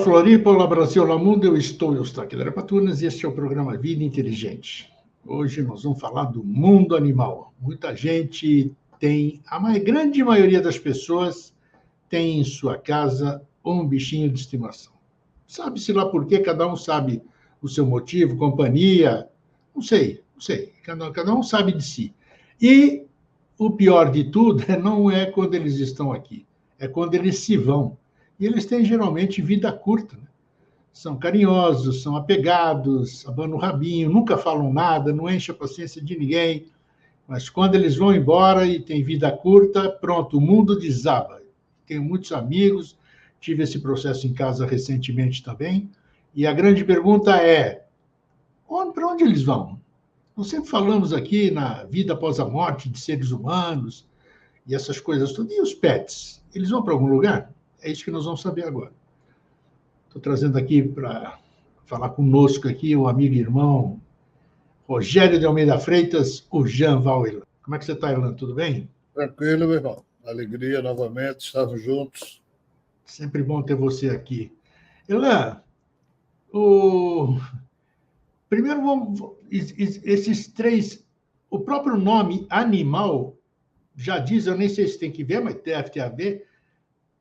Floripa, olá Brasil, olá mundo, eu estou Eustáquio Drapatunas e este é o programa Vida Inteligente. Hoje nós vamos falar do mundo animal. Muita gente tem, grande maioria das pessoas tem em sua casa um bichinho de estimação. Sabe-se lá por quê, cada um sabe o seu motivo, companhia, não sei, cada um sabe de si. E o pior de tudo não é quando eles estão aqui, é quando eles se vão. E eles têm geralmente vida curta, né? São carinhosos, são apegados, abanam o rabinho, nunca falam nada, não enchem a paciência de ninguém. Mas quando eles vão embora e têm vida curta, pronto, o mundo desaba. Tenho muitos amigos, tive esse processo em casa recentemente também. E a grande pergunta é: para onde eles vão? Nós sempre falamos aqui na vida após a morte de seres humanos e essas coisas todas. E os pets? Eles vão para algum lugar? É isso que nós vamos saber agora. Estou trazendo aqui para falar conosco aqui o amigo e irmão Rogério de Almeida Freitas, o Jean Val. Como é que você está, Irlan? Tudo bem? Tranquilo, meu irmão. Alegria novamente, estamos juntos. Sempre bom ter você aqui. Irlan, o... primeiro esses três... O próprio nome animal já diz, eu nem sei se tem que ver, mas deve ter a ver,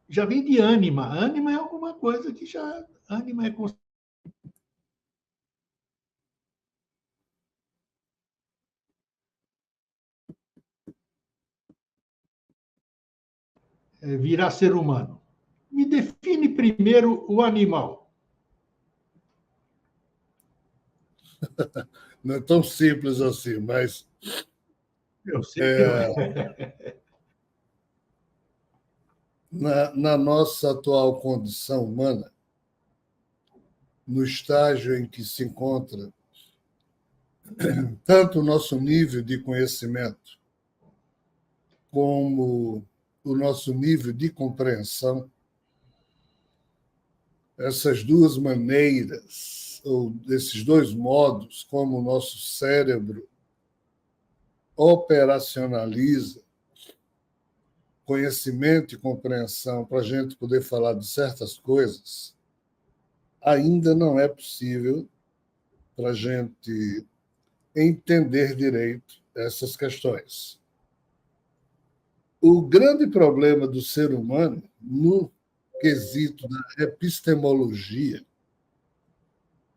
já vem de ânima. Ânima é alguma coisa que já... Ânima é virar ser humano. Me define primeiro o animal. Não é tão simples assim, mas... Eu sei que não é. Na nossa atual condição humana, no estágio em que se encontra tanto o nosso nível de conhecimento como o nosso nível de compreensão, essas duas maneiras, ou esses dois modos, como o nosso cérebro operacionaliza conhecimento e compreensão para a gente poder falar de certas coisas, ainda não é possível para a gente entender direito essas questões. O grande problema do ser humano, no quesito da epistemologia,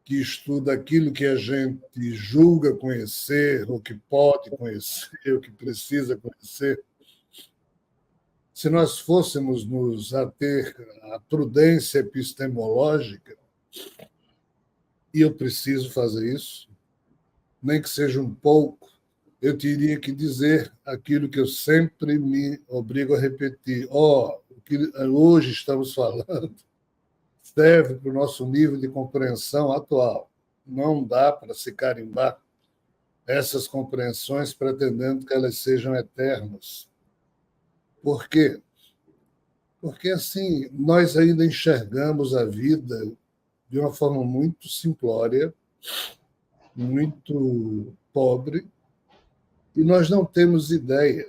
que estuda aquilo que a gente julga conhecer, ou que pode conhecer, ou que precisa conhecer, se nós fôssemos nos ater à prudência epistemológica, e eu preciso fazer isso, nem que seja um pouco, eu teria que dizer aquilo que eu sempre me obrigo a repetir. O que hoje estamos falando serve para o nosso nível de compreensão atual. Não dá para se carimbar essas compreensões pretendendo que elas sejam eternas. Por quê? Porque, assim, nós ainda enxergamos a vida de uma forma muito simplória, muito pobre, e nós não temos ideia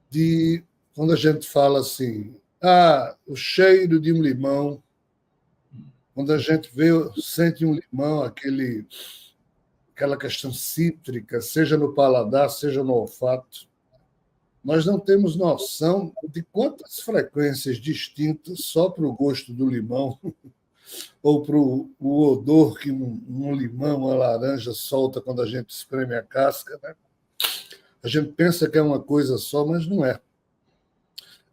de, quando a gente fala assim, o cheiro de um limão, quando a gente sente um limão, aquela questão cítrica, seja no paladar, seja no olfato, nós não temos noção de quantas frequências distintas só para o gosto do limão ou para o odor que um limão, uma laranja solta quando a gente espreme a casca, né? A gente pensa que é uma coisa só, mas não é.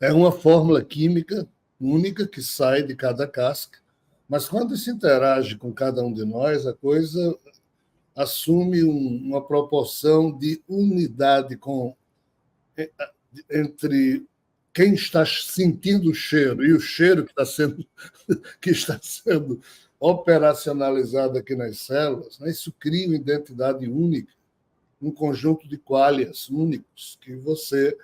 É uma fórmula química única que sai de cada casca, mas quando se interage com cada um de nós, a coisa assume uma proporção de unidade entre quem está sentindo o cheiro e o cheiro que está sendo operacionalizado aqui nas células, né? Isso cria uma identidade única, um conjunto de qualias únicos que você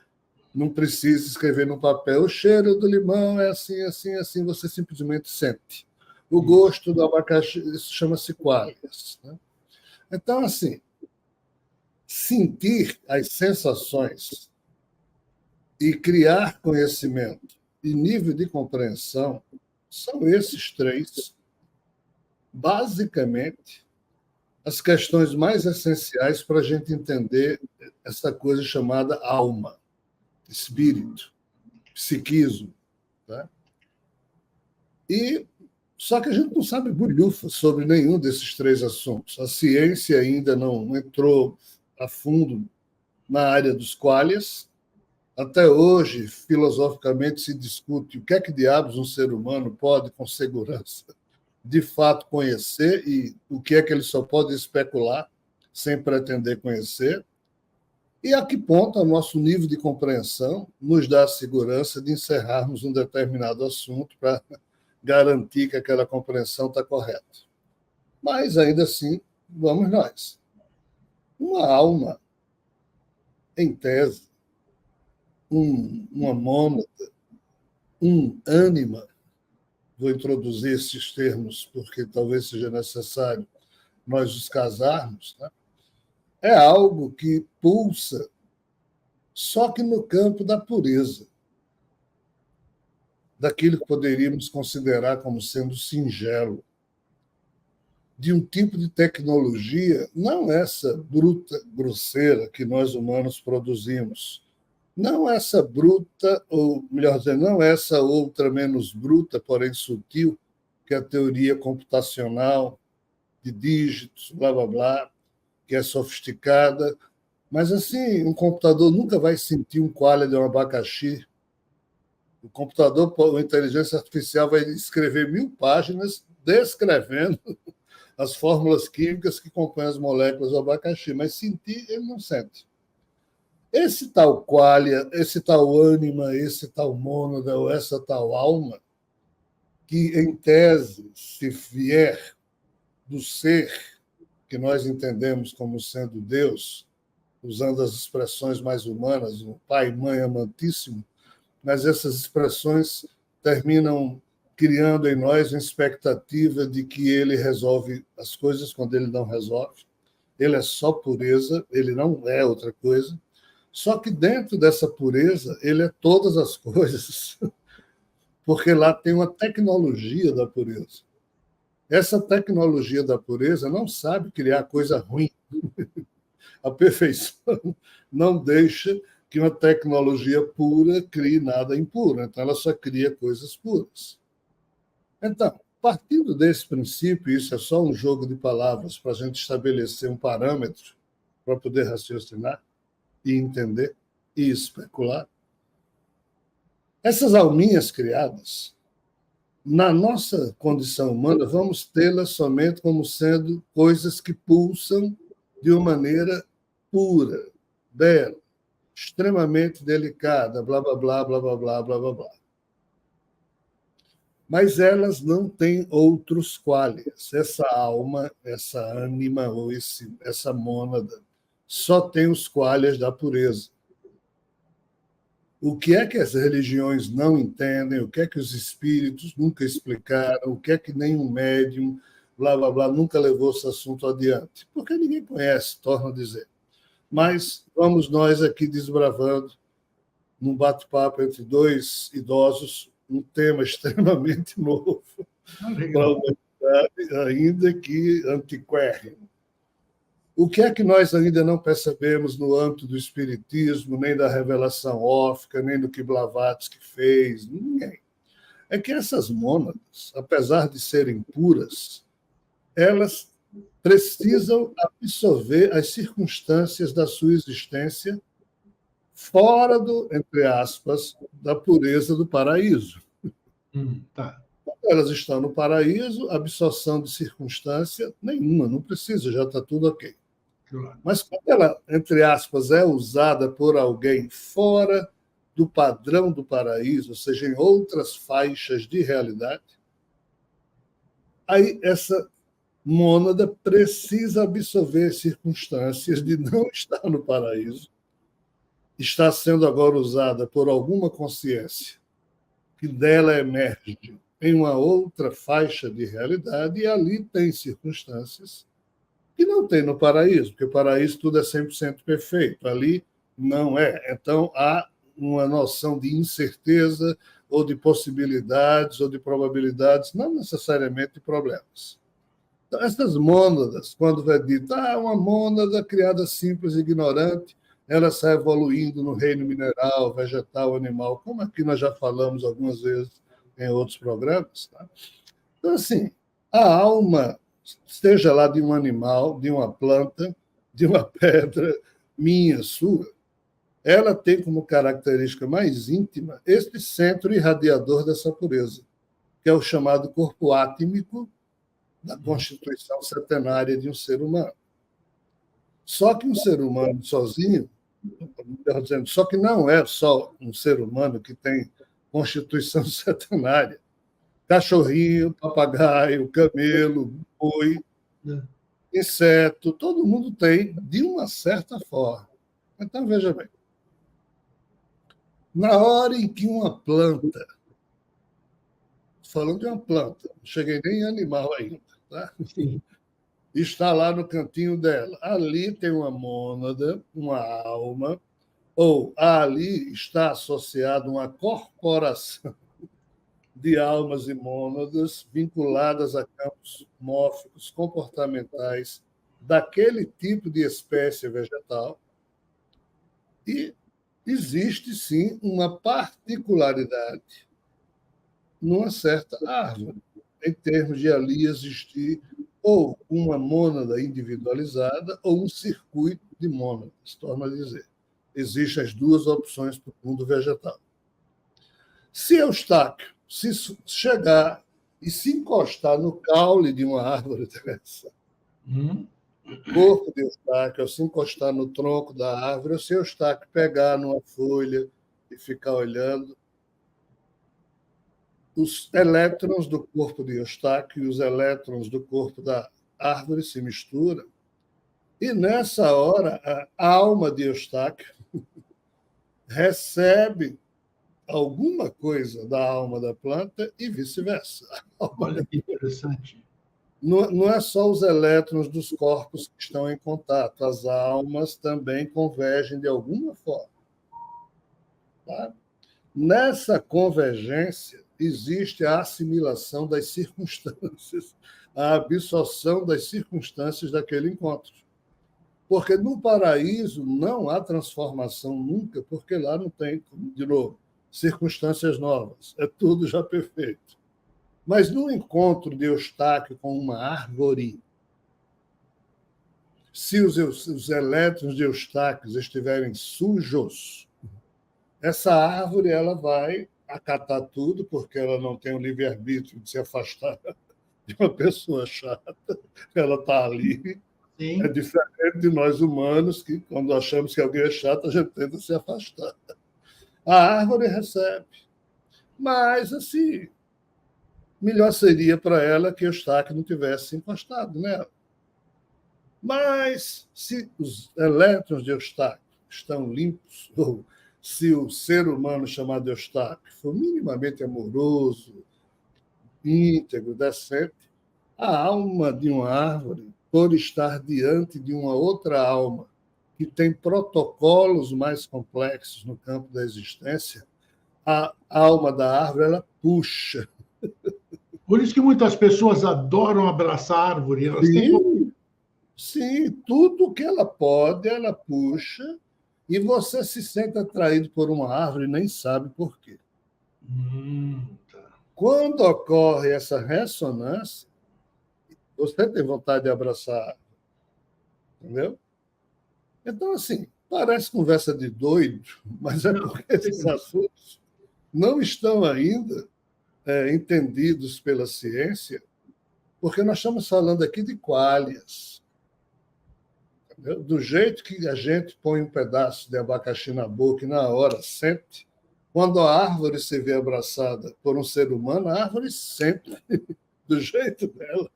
não precisa escrever no papel. O cheiro do limão é assim, assim, assim, você simplesmente sente. O gosto do abacaxi, isso chama-se qualias, né? Então, assim, sentir as sensações e criar conhecimento e nível de compreensão São esses três, basicamente, as questões mais essenciais para a gente entender essa coisa chamada alma, espírito, psiquismo. Tá? Só que a gente não sabe bulhufa sobre nenhum desses três assuntos. A ciência ainda não entrou a fundo na área dos quálias. Até hoje, filosoficamente, se discute o que é que diabos um ser humano pode, com segurança, de fato conhecer e o que é que ele só pode especular sem pretender conhecer. E a que ponto o nosso nível de compreensão nos dá a segurança de encerrarmos um determinado assunto para garantir que aquela compreensão está correta. Mas, ainda assim, vamos nós. Uma alma, em tese, uma mônada, um ânima, vou introduzir esses termos porque talvez seja necessário nós os casarmos, né? É algo que pulsa, só que no campo da pureza, daquilo que poderíamos considerar como sendo singelo, de um tipo de tecnologia, não essa bruta, grosseira que nós humanos produzimos, não essa bruta, ou melhor dizendo, não essa outra menos bruta, porém sutil, que é a teoria computacional de dígitos, blá, blá, blá, que é sofisticada, mas assim, um computador nunca vai sentir um qualia de um abacaxi. O computador, a inteligência artificial vai escrever 1000 páginas descrevendo as fórmulas químicas que compõem as moléculas do abacaxi, mas sentir ele não sente. Esse tal qualia, esse tal ânima, esse tal mônada ou essa tal alma, que em tese, se vier do ser que nós entendemos como sendo Deus, usando as expressões mais humanas, o Pai, Mãe, Amantíssimo, mas essas expressões terminam criando em nós uma expectativa de que ele resolve as coisas quando ele não resolve. Ele é só pureza, ele não é outra coisa. Só que dentro dessa pureza, ele é todas as coisas, porque lá tem uma tecnologia da pureza. Essa tecnologia da pureza não sabe criar coisa ruim. A perfeição não deixa que uma tecnologia pura crie nada impuro. Então, ela só cria coisas puras. Então, partindo desse princípio, isso é só um jogo de palavras para a gente estabelecer um parâmetro para poder raciocinar e entender e especular. Essas alminhas criadas, na nossa condição humana, vamos tê-las somente como sendo coisas que pulsam de uma maneira pura, bela, extremamente delicada, blá, blá, blá, blá, blá, blá, blá, blá, blá. Mas elas não têm outros quálias. Essa alma, essa ânima ou essa mônada só tem os quálias da pureza. O que é que as religiões não entendem, o que é que os espíritos nunca explicaram, o que é que nenhum médium, blá, blá, blá, nunca levou esse assunto adiante? Porque ninguém conhece, torno a dizer. Mas vamos nós aqui desbravando, num bate-papo entre dois idosos, um tema extremamente novo para a humanidade, ainda que antiquérrimo. O que é que nós ainda não percebemos no âmbito do espiritismo, nem da revelação ófica, nem do que Blavatsky fez? Ninguém. É que essas mônadas, apesar de serem puras, elas precisam absorver as circunstâncias da sua existência fora do, entre aspas, da pureza do paraíso. Tá. Quando elas estão no paraíso, absorção de circunstância nenhuma, não precisa, já está tudo ok. Mas quando ela, entre aspas, é usada por alguém fora do padrão do paraíso, ou seja, em outras faixas de realidade, aí essa mônada precisa absorver circunstâncias de não estar no paraíso, está sendo agora usada por alguma consciência que dela emerge em uma outra faixa de realidade, e ali tem circunstâncias que não tem no paraíso, porque o paraíso tudo é 100% perfeito, ali não é. Então, há uma noção de incerteza ou de possibilidades, ou de probabilidades, não necessariamente de problemas. Então, essas mônadas, quando é dito, uma mônada criada simples e ignorante, ela sai evoluindo no reino mineral, vegetal, animal, como aqui nós já falamos algumas vezes em outros programas. Tá? Então, assim, a alma, seja lá de um animal, de uma planta, de uma pedra, minha, sua, ela tem como característica mais íntima este centro irradiador dessa pureza, que é o chamado corpo átmico da constituição setenária de um ser humano. Só que um ser humano sozinho, só que não é só um ser humano que tem constituição setenária. Cachorrinho, papagaio, camelo, boi, inseto, todo mundo tem, de uma certa forma. Então, veja bem. Na hora em que uma planta, falando de uma planta, não cheguei nem em animal ainda, tá? Sim. Está lá no cantinho dela. Ali tem uma mônada, uma alma, ou ali está associada uma corporação de almas e mônadas vinculadas a campos mórficos comportamentais daquele tipo de espécie vegetal. E existe, sim, uma particularidade numa certa árvore, em termos de ali existir ou uma mônada individualizada ou um circuito de mônadas, torno a dizer. Existem as duas opções para o mundo vegetal. Se Eustáquio se chegar e se encostar no caule de uma árvore dessa, o corpo de Eustáquio, ao se encostar no tronco da árvore, se Eustáquio pegar numa folha e ficar olhando, os elétrons do corpo de Eustáquio e os elétrons do corpo da árvore se misturam, e nessa hora a alma de Eustáquio recebe alguma coisa da alma da planta e vice-versa. Olha que interessante. Não é só os elétrons dos corpos que estão em contato, as almas também convergem de alguma forma. Tá? Nessa convergência, existe a assimilação das circunstâncias, a absorção das circunstâncias daquele encontro. Porque no paraíso não há transformação nunca, porque lá não tem, de novo, circunstâncias novas. É tudo já perfeito. Mas no encontro de Eustáquio com uma árvore, se os elétrons de Eustáquio estiverem sujos, essa árvore ela vai acatar tudo, porque ela não tem o livre-arbítrio de se afastar de uma pessoa chata. Ela está ali. Sim. É diferente de nós humanos, que quando achamos que alguém é chato, a gente tenta se afastar. A árvore recebe. Mas, assim, melhor seria para ela que Eustáquio não tivesse encostado nela. Mas, se os elétrons de Eustáquio estão limpos, ou se o ser humano chamado Eustáquio for minimamente amoroso, íntegro, decente, a alma de uma árvore, por estar diante de uma outra alma que tem protocolos mais complexos no campo da existência, a alma da árvore ela puxa. Por isso que muitas pessoas adoram abraçar a árvore. Elas têm... Sim, tudo que ela pode, ela puxa, e você se sente atraído por uma árvore e nem sabe por quê. Tá. Quando ocorre essa ressonância, você tem vontade de abraçar, entendeu? Então, assim, parece conversa de doido, mas é porque esses assuntos não estão ainda entendidos pela ciência, porque nós estamos falando aqui de quálias. Entendeu? Do jeito que a gente põe um pedaço de abacaxi na boca e na hora sente, quando a árvore se vê abraçada por um ser humano, a árvore sente do jeito dela.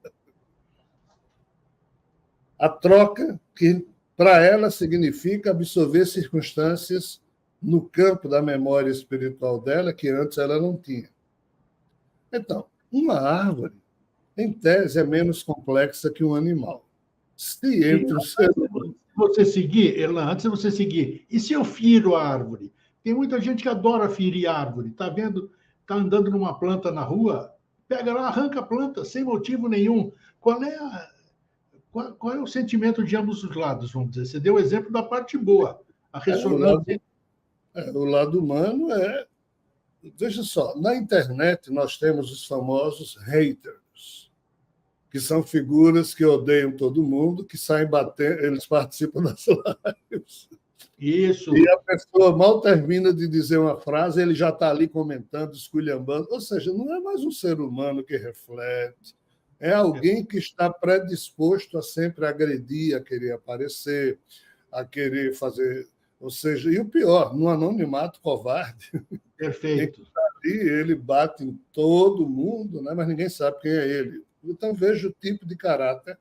A troca, que para ela significa absorver circunstâncias no campo da memória espiritual dela, que antes ela não tinha. Então, uma árvore, em tese, é menos complexa que um animal. Se entre o ser humano... Você seguir, Erlan, antes de você seguir, e se eu firo a árvore? Tem muita gente que adora ferir a árvore, está vendo? está andando numa planta na rua, pega lá, arranca a planta, sem motivo nenhum. Qual é o sentimento de ambos os lados, vamos dizer? Você deu o exemplo da parte boa, a ressonância. O lado humano é... Veja só, na internet nós temos os famosos haters, que são figuras que odeiam todo mundo, que saem batendo, eles participam das lives. Isso. E a pessoa mal termina de dizer uma frase, ele já está ali comentando, esculhambando. Ou seja, não é mais um ser humano que reflete, é alguém que está predisposto a sempre agredir, a querer aparecer, a querer fazer... Ou seja, e o pior, no anonimato covarde. Perfeito. Ele bate em todo mundo, né? Mas ninguém sabe quem é ele. Então, veja o tipo de caráter,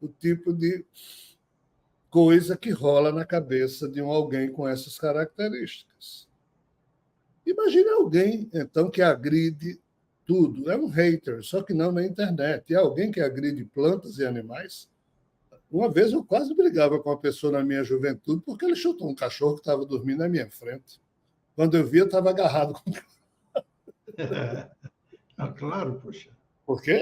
o tipo de coisa que rola na cabeça de alguém com essas características. Imagine alguém, então, que agride tudo. É um hater, só que não na internet. É alguém que agride plantas e animais. Uma vez eu quase brigava com uma pessoa na minha juventude porque ele chutou um cachorro que estava dormindo na minha frente. Quando eu vi, eu estava agarrado com o cachorro. Claro, poxa. Porque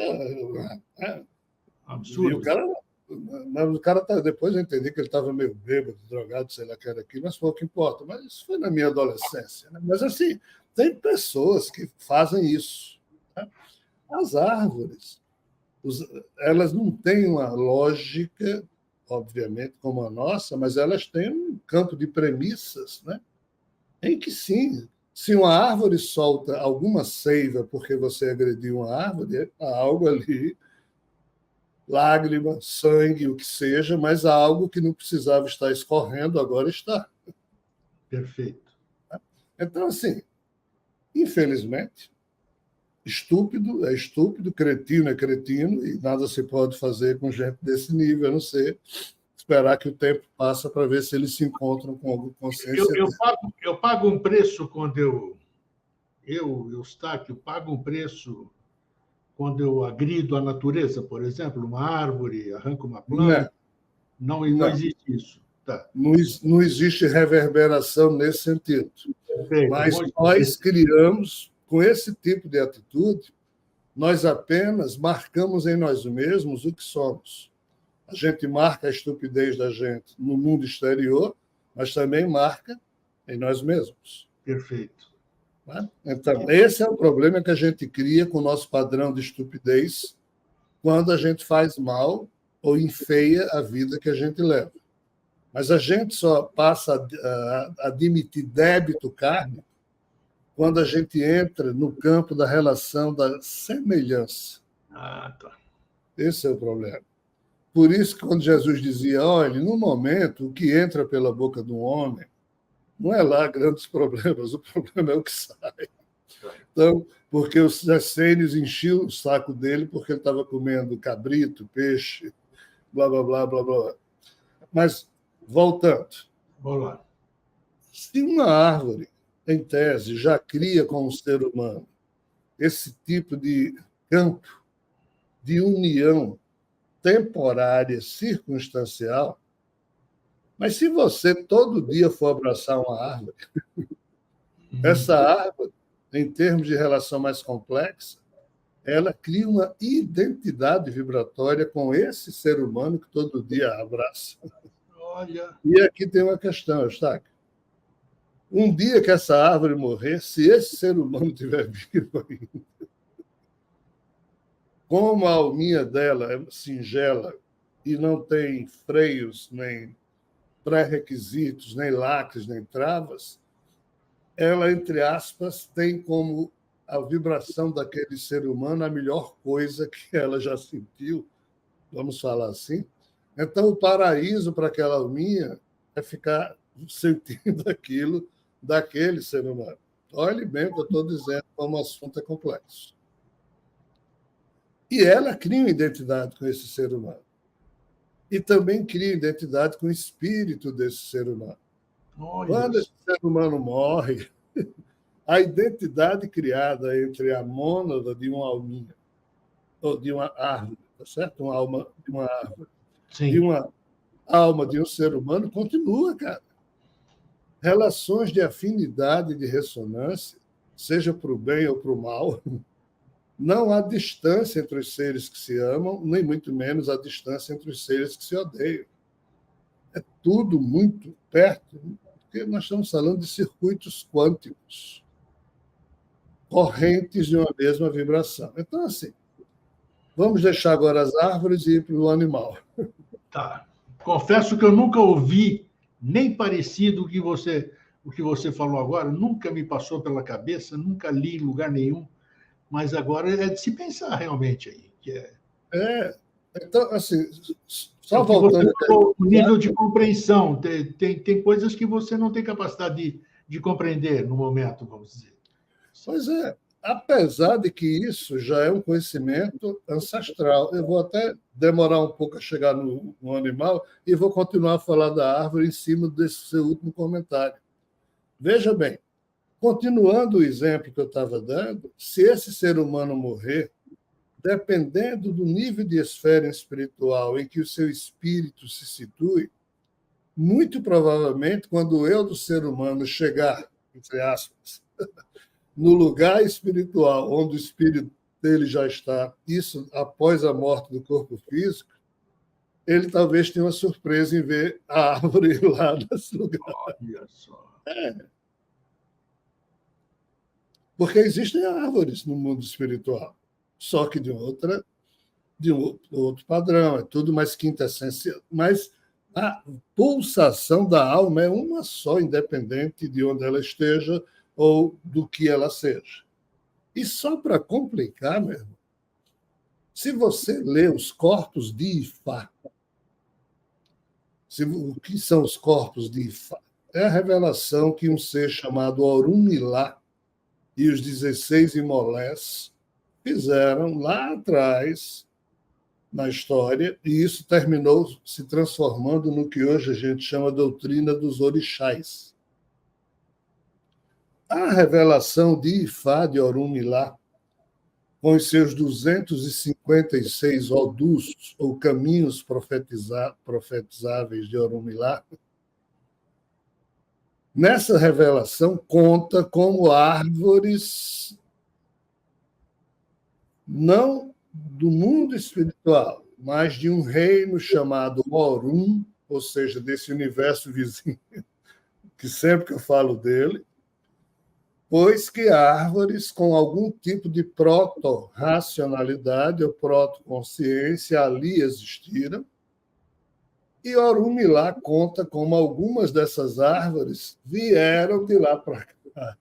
absurdo. E o cara depois eu entendi que ele estava meio bêbado, drogado, sei lá o que era aquilo, mas pouco importa. Mas isso foi na minha adolescência. Né? Mas, assim, tem pessoas que fazem isso. Né? As árvores, elas não têm uma lógica, obviamente, como a nossa, mas elas têm um campo de premissas, né? Em que, sim, se uma árvore solta alguma seiva porque você agrediu uma árvore, há algo ali, lágrima, sangue, o que seja, mas há algo que não precisava estar escorrendo, agora está. Perfeito. Então, assim, infelizmente, estúpido é estúpido, cretino é cretino, e nada se pode fazer com gente desse nível, a não ser esperar que o tempo passe para ver se eles se encontram com alguma consciência. Eu pago um preço quando eu pago um preço quando eu agrido a natureza, por exemplo, uma árvore, arranco uma planta. Não existe isso. Tá. Não existe reverberação nesse sentido. Perfeito. Mas nós criamos, com esse tipo de atitude, nós apenas marcamos em nós mesmos o que somos. A gente marca a estupidez da gente no mundo exterior, mas também marca em nós mesmos. Perfeito. Então, esse é o problema que a gente cria com o nosso padrão de estupidez quando a gente faz mal ou enfeia a vida que a gente leva. Mas a gente só passa a admitir débito kármico quando a gente entra no campo da relação da semelhança. Tá. Esse é o problema. Por isso que quando Jesus dizia, olha, no momento, o que entra pela boca do homem não é lá grandes problemas, o problema é o que sai. Então, porque os essênios enchiam o saco dele porque ele estava comendo cabrito, peixe, blá, blá, blá, blá, blá. Mas, voltando. Vamos lá. Se uma árvore, em tese, já cria com o ser humano esse tipo de campo de união temporária, circunstancial, mas se você todo dia for abraçar uma árvore, essa árvore, em termos de relação mais complexa, ela cria uma identidade vibratória com esse ser humano que todo dia abraça. Olha. E aqui tem uma questão, Eustáquio. Um dia que essa árvore morrer, se esse ser humano estiver vivo ainda, como a alminha dela é singela e não tem freios, nem pré-requisitos, nem lacres, nem travas, ela, entre aspas, tem como a vibração daquele ser humano a melhor coisa que ela já sentiu, vamos falar assim. Então, o paraíso para aquela alminha é ficar sentindo aquilo daquele ser humano. Olhe bem o que eu estou dizendo, como o assunto é complexo. E ela cria uma identidade com esse ser humano. E também cria identidade com o espírito desse ser humano. Olha. Quando esse ser humano morre, a identidade criada entre a mônada de uma alminha, ou de uma árvore, tá certo? Uma alma de uma árvore, Sim. de uma alma de um ser humano, continua, cara. Relações de afinidade e de ressonância seja para o bem ou para o mal, não há distância entre os seres que se amam, nem muito menos a distância entre os seres que se odeiam. É tudo muito perto, porque nós estamos falando de circuitos quânticos, correntes de uma mesma vibração. Então, assim, vamos deixar agora as árvores e ir para o animal. Tá. Confesso que eu nunca ouvi nem parecido o que você falou agora, nunca me passou pela cabeça, nunca li em lugar nenhum, mas agora é de se pensar realmente aí. Então, assim, É só o que você voltando. falou, o nível de compreensão. Tem coisas que você não tem capacidade de compreender no momento, vamos dizer. Pois é, apesar de que isso já é um conhecimento ancestral. Eu vou até demorar um pouco a chegar no animal e vou continuar a falar da árvore em cima desse seu último comentário. Veja bem, continuando o exemplo que eu estava dando, se esse ser humano morrer, dependendo do nível de esfera espiritual em que o seu espírito se situe, muito provavelmente, quando o eu do ser humano chegar, entre aspas, no lugar espiritual onde o espírito dele já está, isso após a morte do corpo físico, ele talvez tenha uma surpresa em ver a árvore lá nesse lugar. Olha só. Porque existem árvores no mundo espiritual, só que de um outro padrão, é tudo mais quintessencial. Mas a pulsação da alma é uma só, independente de onde ela esteja ou do que ela seja. E só para complicar, meu irmão, se você lê os corpos de Ifá, o que são os corpos de Ifá? É a revelação que um ser chamado Orunmilá e os 16 Imolés fizeram lá atrás na história, e isso terminou se transformando no que hoje a gente chama de doutrina dos orixás. A revelação de Ifá, de Orunmilá, com os seus 256 odus, ou caminhos profetizáveis de Orunmilá, nessa revelação conta como árvores não do mundo espiritual, mas de um reino chamado Orum, ou seja, desse universo vizinho, que sempre que eu falo dele, pois que árvores com algum tipo de proto-racionalidade ou proto-consciência ali existiram, e Orunmilá conta como algumas dessas árvores vieram de lá para cá.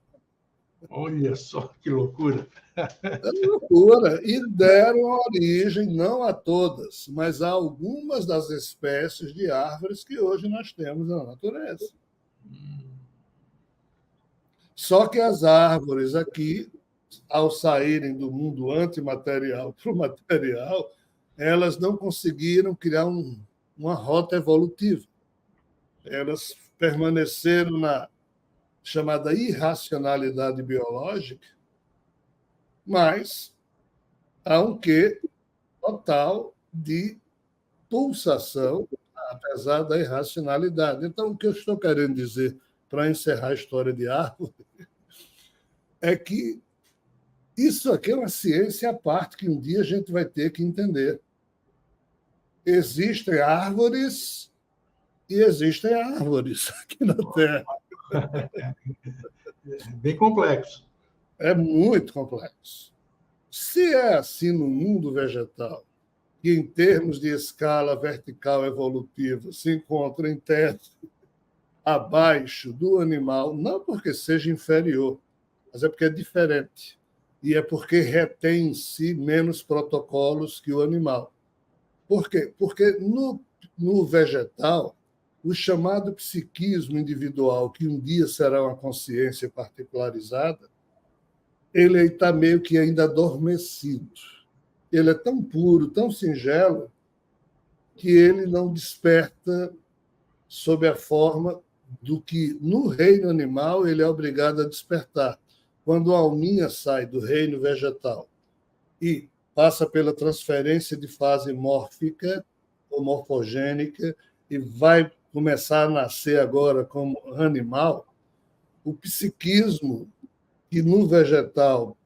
Olha só que loucura. É loucura. E deram origem, não a todas, mas a algumas das espécies de árvores que hoje nós temos na natureza. Só que as árvores aqui, ao saírem do mundo antimaterial para o material, elas não conseguiram criar uma rota evolutiva. Elas permaneceram na chamada irracionalidade biológica, mas há um quê total de pulsação, apesar da irracionalidade. Então, o que eu estou querendo dizer, para encerrar a história de árvore, é que isso aqui é uma ciência à parte que um dia a gente vai ter que entender. Existem árvores e existem árvores aqui na Terra. É bem complexo. É muito complexo. Se é assim no mundo vegetal, que em termos de escala vertical evolutiva se encontra em tese abaixo do animal, não porque seja inferior, mas é porque é diferente. E é porque retém em si menos protocolos que o animal. Por quê? Porque no vegetal, o chamado psiquismo individual, que um dia será uma consciência particularizada, ele está meio que ainda adormecido. Ele é tão puro, tão singelo, que ele não desperta sob a forma do que no reino animal ele é obrigado a despertar. Quando a alminha sai do reino vegetal e passa pela transferência de fase mórfica ou morfogênica e vai começar a nascer agora como animal, o psiquismo que no vegetal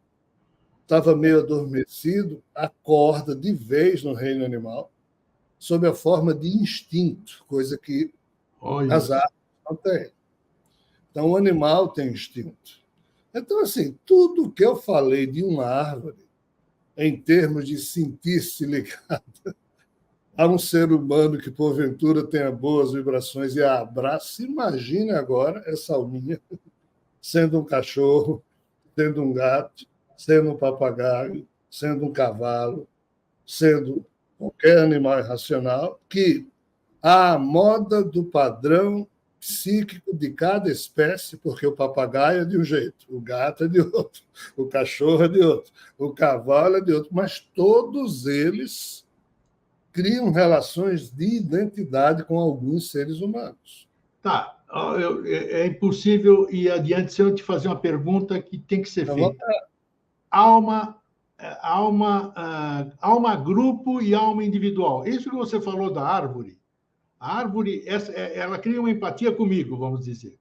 estava meio adormecido, acorda de vez no reino animal, sob a forma de instinto, coisa que as árvores não têm. Então, o animal tem instinto. Então, assim, tudo que eu falei de uma árvore, em termos de sentir-se ligada a um ser humano que, porventura, tenha boas vibrações e a abraça, imagine agora essa alminha sendo um cachorro, sendo um gato, sendo um papagaio, sendo um cavalo, sendo qualquer animal irracional, que à moda do padrão psíquico de cada espécie, porque o papagaio é de um jeito, o gato é de outro, o cachorro é de outro, o cavalo é de outro, mas todos eles criam relações de identidade com alguns seres humanos. Tá, é impossível ir adiante sem eu te fazer uma pergunta que tem que ser feita. Alma, alma grupo e alma individual. Isso que você falou da árvore, a árvore, ela cria uma empatia comigo, vamos dizer.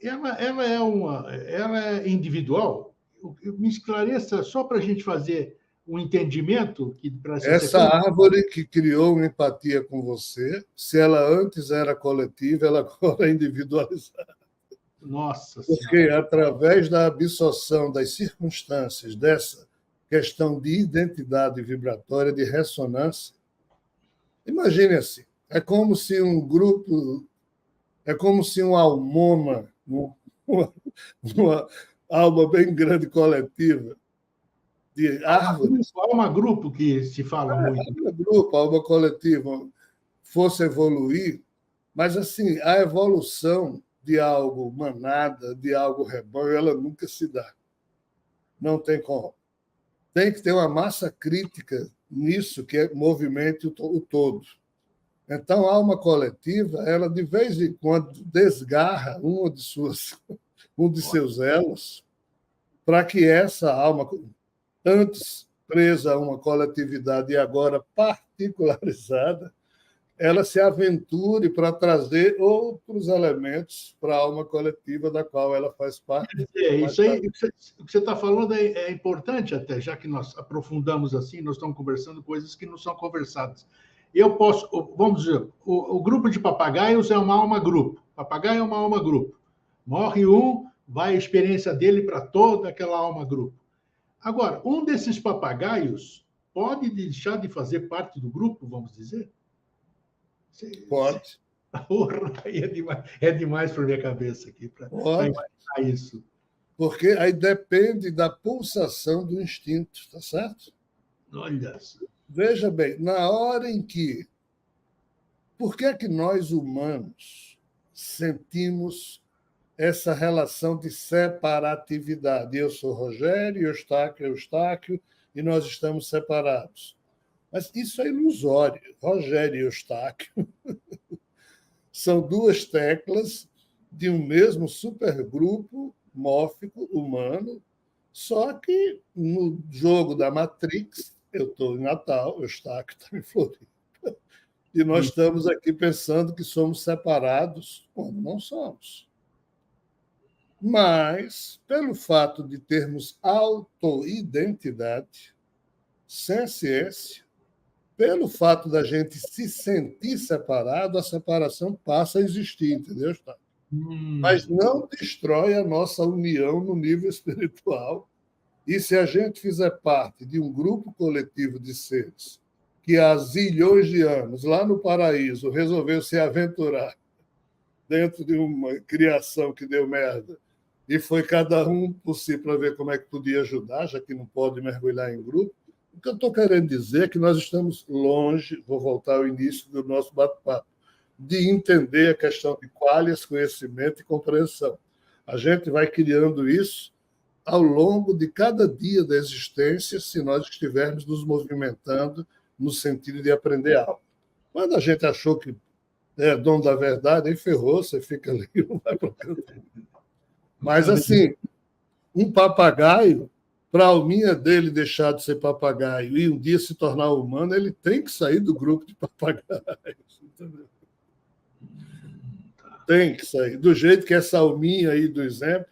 Ela é individual? Me esclareça só para a gente fazer um entendimento que para essa árvore que criou uma empatia com você, se ela antes era coletiva, ela agora é individualizada. Nossa Porque Senhora. através da absorção das circunstâncias dessa questão de identidade vibratória, de ressonância, imagine assim, é como se um grupo, é como se um almoma, uma alma bem grande coletiva de árvores. Alma grupo que se fala muito. Alma grupo, alma coletiva, fosse evoluir, mas assim, a evolução de algo manada, de algo rebanho, ela nunca se dá. Não tem como. Tem que ter uma massa crítica nisso que movimente o todo. Então, a alma coletiva, ela de vez em quando desgarra um de seus elos para que essa alma, antes presa a uma coletividade e agora particularizada, ela se aventure para trazer outros elementos para a alma coletiva da qual ela faz parte. Isso aí, o que você está falando é importante até, já que nós aprofundamos assim, nós estamos conversando coisas que não são conversadas. Eu posso, vamos dizer, o grupo de papagaios é uma alma grupo. Papagaio é uma alma grupo. Morre um, vai a experiência dele para toda aquela alma grupo. Agora, um desses papagaios pode deixar de fazer parte do grupo, vamos dizer? Pode. É demais para minha cabeça aqui, para imaginar isso. Porque aí depende da pulsação do instinto, tá certo? Olha. Veja bem, na hora em que... Por que é que nós, humanos, sentimos essa relação de separatividade? Eu sou Rogério, Eustáquio, e nós estamos separados. Mas isso é ilusório. Rogério e Eustáquio são duas teclas de um mesmo supergrupo mórfico humano, só que no jogo da Matrix, eu estou em Natal, Eustáquio está em Floripa, e nós estamos aqui pensando que somos separados, quando não somos. Mas, pelo fato de termos autoidentidade, sem ciência, pelo fato da gente se sentir separado, a separação passa a existir, entendeu, Eustáquio? Mas não destrói a nossa união no nível espiritual. E se a gente fizer parte de um grupo coletivo de seres que há zilhões de anos, lá no paraíso, resolveu se aventurar dentro de uma criação que deu merda, e foi cada um por si para ver como é que podia ajudar, já que não pode mergulhar em grupo, o que eu estou querendo dizer é que nós estamos longe, vou voltar ao início do nosso bate-papo, de entender a questão de qualis, conhecimento e compreensão. A gente vai criando isso ao longo de cada dia da existência, se nós estivermos nos movimentando no sentido de aprender algo. Quando a gente achou que é dono da verdade, aí ferrou, você fica ali e não vai para o canto. Mas, assim, um papagaio, para a alminha dele deixar de ser papagaio e um dia se tornar humano, ele tem que sair do grupo de papagaios. Entendeu? Tem que sair. Do jeito que essa alminha aí do exemplo,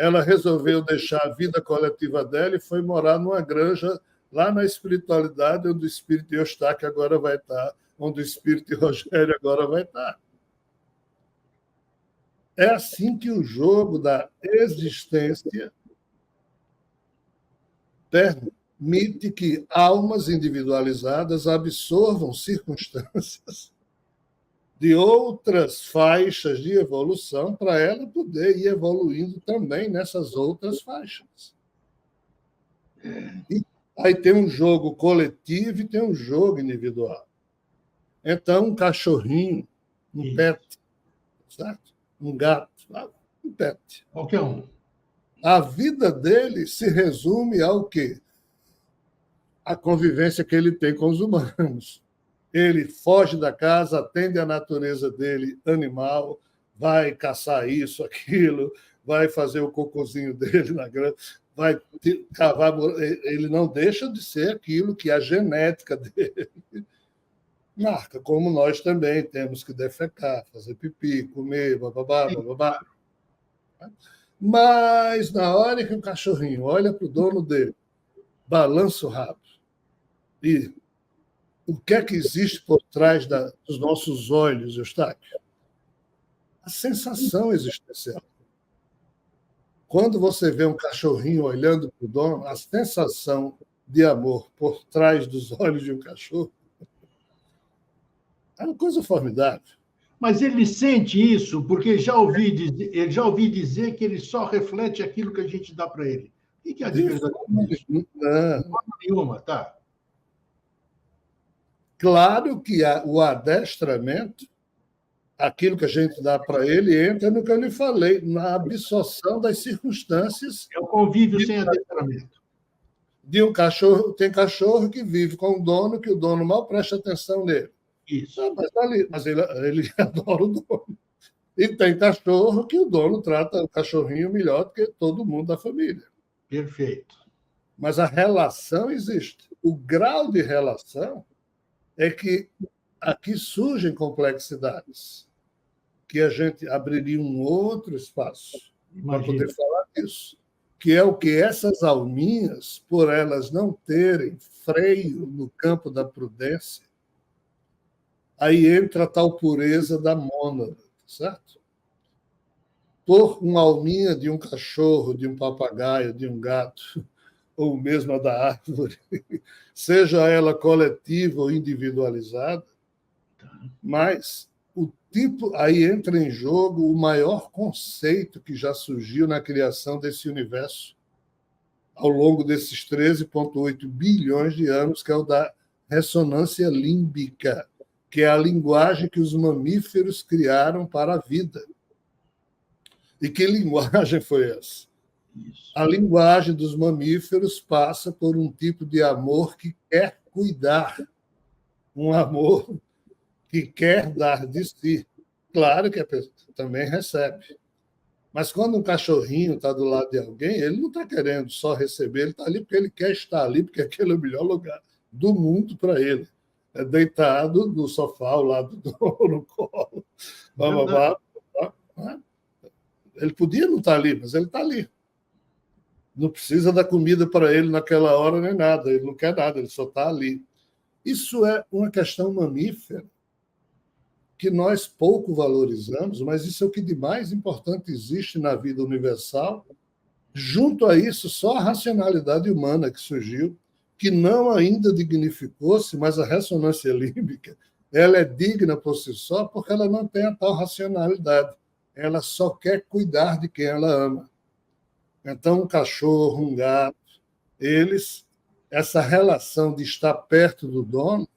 ela resolveu deixar a vida coletiva dela e foi morar numa granja lá na espiritualidade, onde o espírito de Eustáquio agora vai estar, onde o espírito de Rogério agora vai estar. É assim que o jogo da existência permite que almas individualizadas absorvam circunstâncias de outras faixas de evolução para ela poder ir evoluindo também nessas outras faixas. E aí tem um jogo coletivo e tem um jogo individual. Então, um cachorrinho, um pet, certo? Um gato, um pet. Qualquer um. A vida dele se resume ao quê? A convivência que ele tem com os humanos. Ele foge da casa, atende à natureza dele animal, vai caçar isso, aquilo, vai fazer o cocôzinho dele na grama, vai cavar. Ele não deixa de ser aquilo que a genética dele marca, como nós também temos que defecar, fazer pipi, comer, bababá, bababá. Mas na hora que o cachorrinho olha para o dono dele, balança o rabo e o que é que existe por trás dos nossos olhos, Eustáquio? A sensação existencial. Quando você vê um cachorrinho olhando para o dono, a sensação de amor por trás dos olhos de um cachorro é uma coisa formidável. Mas ele sente isso porque já ouvi dizer que ele só reflete aquilo que a gente dá para ele. O que é a verdade? Não. Nenhuma, tá? Claro que o adestramento, aquilo que a gente dá para ele, entra no que eu lhe falei, na absorção das circunstâncias. É o convívio sem adestramento. De um cachorro, tem cachorro que vive com o dono, que o dono mal presta atenção nele. Isso. Mas ele adora o dono. E tem cachorro que o dono trata o cachorrinho melhor do que todo mundo da família. Perfeito. Mas a relação existe. O grau de relação é que aqui surgem complexidades, que a gente abriria um outro espaço para poder falar disso, que é o que essas alminhas, por elas não terem freio no campo da prudência, aí entra a tal pureza da mônada, certo? Por uma alminha de um cachorro, de um papagaio, de um gato, ou mesmo a da árvore, seja ela coletiva ou individualizada, mas o tipo, aí entra em jogo o maior conceito que já surgiu na criação desse universo ao longo desses 13,8 bilhões de anos, que é o da ressonância límbica, que é a linguagem que os mamíferos criaram para a vida. E que linguagem foi essa? Isso. A linguagem dos mamíferos passa por um tipo de amor que quer cuidar, um amor que quer dar de si. Claro que a pessoa também recebe. Mas quando um cachorrinho está do lado de alguém, ele não está querendo só receber, ele está ali porque ele quer estar ali, porque aquele é o melhor lugar do mundo para ele. É deitado no sofá, ao lado do no colo. Ele podia não estar ali, mas ele está ali. Não precisa dar comida para ele naquela hora nem nada, ele não quer nada, ele só está ali. Isso é uma questão mamífera que nós pouco valorizamos, mas isso é o que de mais importante existe na vida universal. Junto a isso, só a racionalidade humana que surgiu, que não ainda dignificou-se, mas a ressonância límbica, ela é digna por si só porque ela não tem a tal racionalidade. Ela só quer cuidar de quem ela ama. Então, um cachorro, um gato, essa relação de estar perto do dono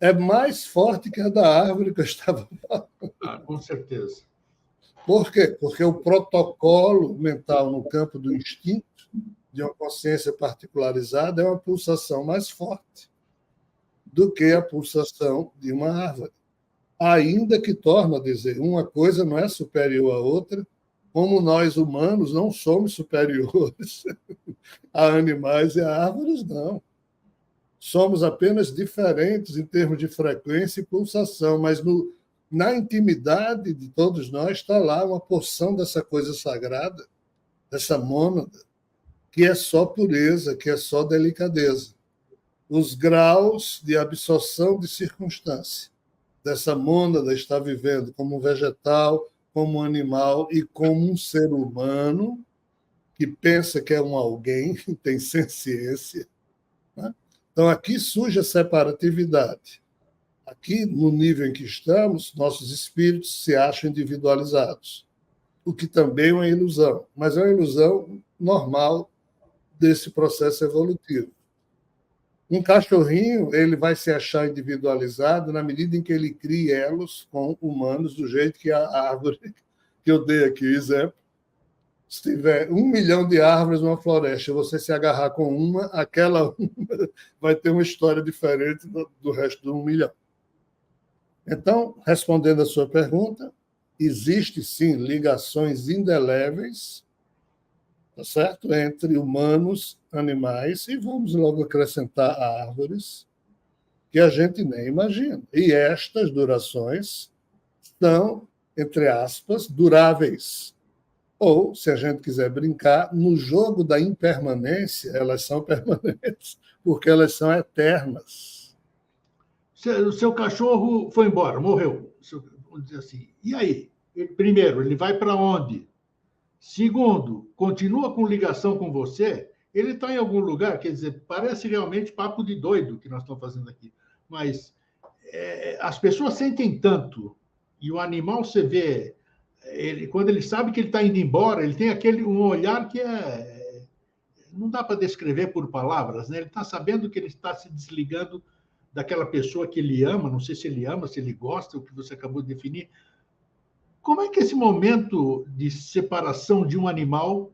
é mais forte que a da árvore que eu estava falando. Com certeza. Por quê? Porque o protocolo mental no campo do instinto, de uma consciência particularizada, é uma pulsação mais forte do que a pulsação de uma árvore. Ainda que torna a dizer, uma coisa não é superior à outra, como nós humanos não somos superiores a animais e a árvores, não. Somos apenas diferentes em termos de frequência e pulsação, mas na intimidade de todos nós está lá uma porção dessa coisa sagrada dessa mônada, que é só pureza, que é só delicadeza. Os graus de absorção de circunstância dessa mônada está vivendo como um vegetal, como um animal e como um ser humano que pensa que é um alguém, tem senciência. Né? Então, aqui surge a separatividade. Aqui, no nível em que estamos, nossos espíritos se acham individualizados, o que também é uma ilusão, mas é uma ilusão normal desse processo evolutivo. Um cachorrinho ele vai se achar individualizado na medida em que ele cria elos com humanos, do jeito que a árvore que eu dei aqui, exemplo, se tiver 1 milhão de árvores numa floresta, você se agarrar com uma, aquela uma vai ter uma história diferente do resto do 1 milhão. Então, respondendo a sua pergunta, existe sim ligações indeléveis, tá certo? Entre humanos, animais, e vamos logo acrescentar árvores, que a gente nem imagina. E estas durações são, entre aspas, duráveis. Ou, se a gente quiser brincar, no jogo da impermanência, elas são permanentes, porque elas são eternas. O seu cachorro foi embora, morreu, vamos dizer assim. E aí? Primeiro, ele vai para onde? Segundo, continua com ligação com você? Ele está em algum lugar? Quer dizer, parece realmente papo de doido que nós estamos fazendo aqui. Mas as pessoas sentem tanto, e o animal, você vê, quando ele sabe que ele está indo embora, ele tem um olhar que não dá para descrever por palavras, né? Ele está sabendo que ele está se desligando daquela pessoa que ele ama, não sei se ele ama, se ele gosta, o que você acabou de definir. Como é que esse momento de separação de um animal,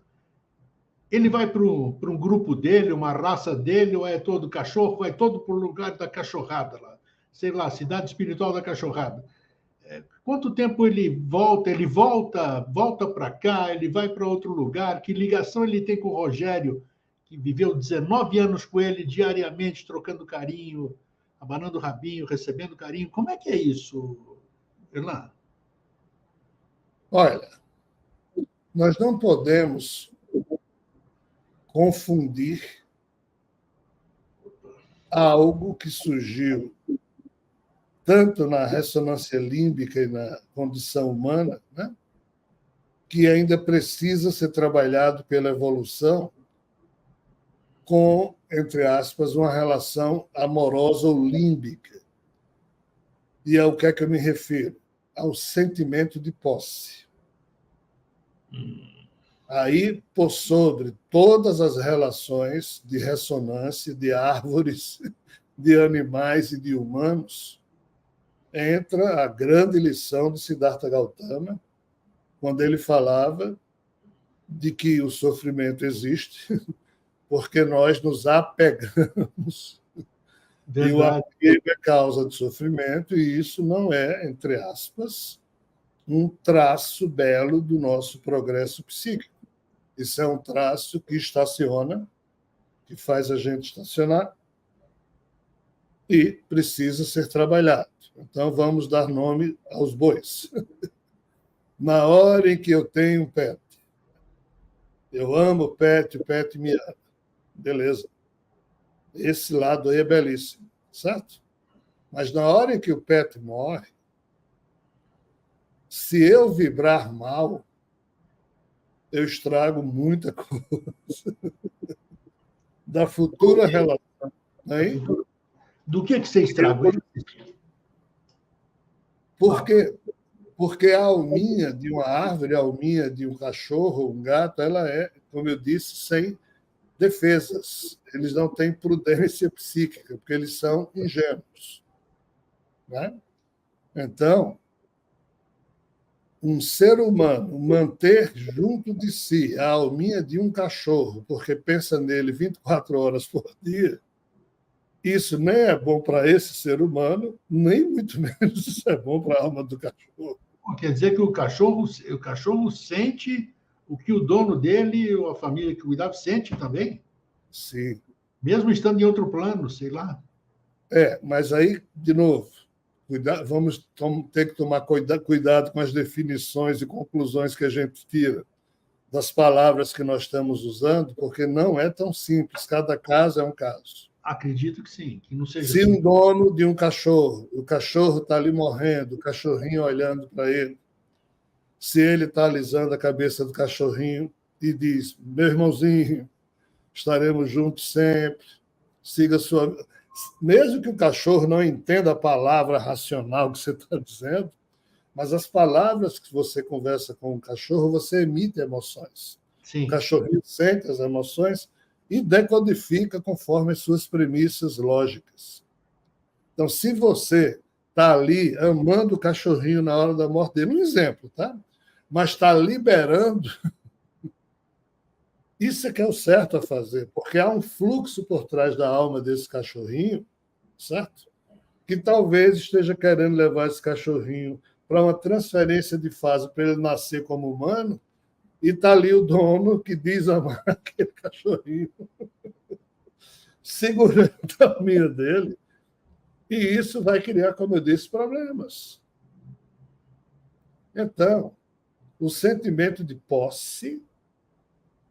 ele vai para um grupo dele, uma raça dele, ou é todo cachorro, vai todo para o lugar da cachorrada lá, sei lá, cidade espiritual da cachorrada. Quanto tempo ele volta? Ele volta para cá, ele vai para outro lugar? Que ligação ele tem com o Rogério, que viveu 19 anos com ele diariamente, trocando carinho, abanando o rabinho, recebendo carinho? Como é que é isso, Erlan? Olha, nós não podemos confundir algo que surgiu tanto na ressonância límbica e na condição humana, né, que ainda precisa ser trabalhado pela evolução com, entre aspas, uma relação amorosa ou límbica. E ao que é que eu me refiro? Ao sentimento de posse. Aí, por sobre todas as relações de ressonância de árvores, de animais e de humanos, entra a grande lição de Siddhartha Gautama, quando ele falava de que o sofrimento existe porque nós nos apegamos. Verdade. E o apego é causa de sofrimento, e isso não é, entre aspas, um traço belo do nosso progresso psíquico. Isso é um traço que estaciona, que faz a gente estacionar e precisa ser trabalhado. Então, vamos dar nome aos bois. Na hora em que eu tenho um pet, eu amo o pet me ama. Beleza. Esse lado aí é belíssimo, certo? Mas na hora em que o pet morre, se eu vibrar mal, eu estrago muita coisa da futura relação. Hein? Do que você estragou? Porque a alminha de uma árvore, a alminha de um cachorro, um gato, ela é, como eu disse, sem defesas. Eles não têm prudência psíquica, porque eles são ingênuos. Né? Então, um ser humano manter junto de si a alminha de um cachorro, porque pensa nele 24 horas por dia, isso nem é bom para esse ser humano, nem muito menos isso é bom para a alma do cachorro. Quer dizer que o cachorro sente o que o dono dele ou a família que cuidava sente também? Sim. Mesmo estando em outro plano, sei lá. Mas aí, de novo, vamos ter que tomar cuidado com as definições e conclusões que a gente tira das palavras que nós estamos usando, porque não é tão simples, cada caso é um caso. Acredito que sim, que não seja Se assim. um dono de um cachorro, o cachorro está ali morrendo, o cachorrinho olhando para ele, se ele está alisando a cabeça do cachorrinho e diz: meu irmãozinho, estaremos juntos sempre, siga a sua... Mesmo que o cachorro não entenda a palavra racional que você está dizendo, mas as palavras que você conversa com o cachorro, você emite emoções. Sim. O cachorrinho sente as emoções e decodifica conforme as suas premissas lógicas. Então, se você está ali amando o cachorrinho na hora da morte dele, um exemplo, tá? Mas está liberando, isso é que é o certo a fazer, porque há um fluxo por trás da alma desse cachorrinho, certo? Que talvez esteja querendo levar esse cachorrinho para uma transferência de fase para ele nascer como humano, e está ali o dono que diz amar aquele cachorrinho, segurando a mira dele, e isso vai criar, como eu disse, problemas. Então, o sentimento de posse,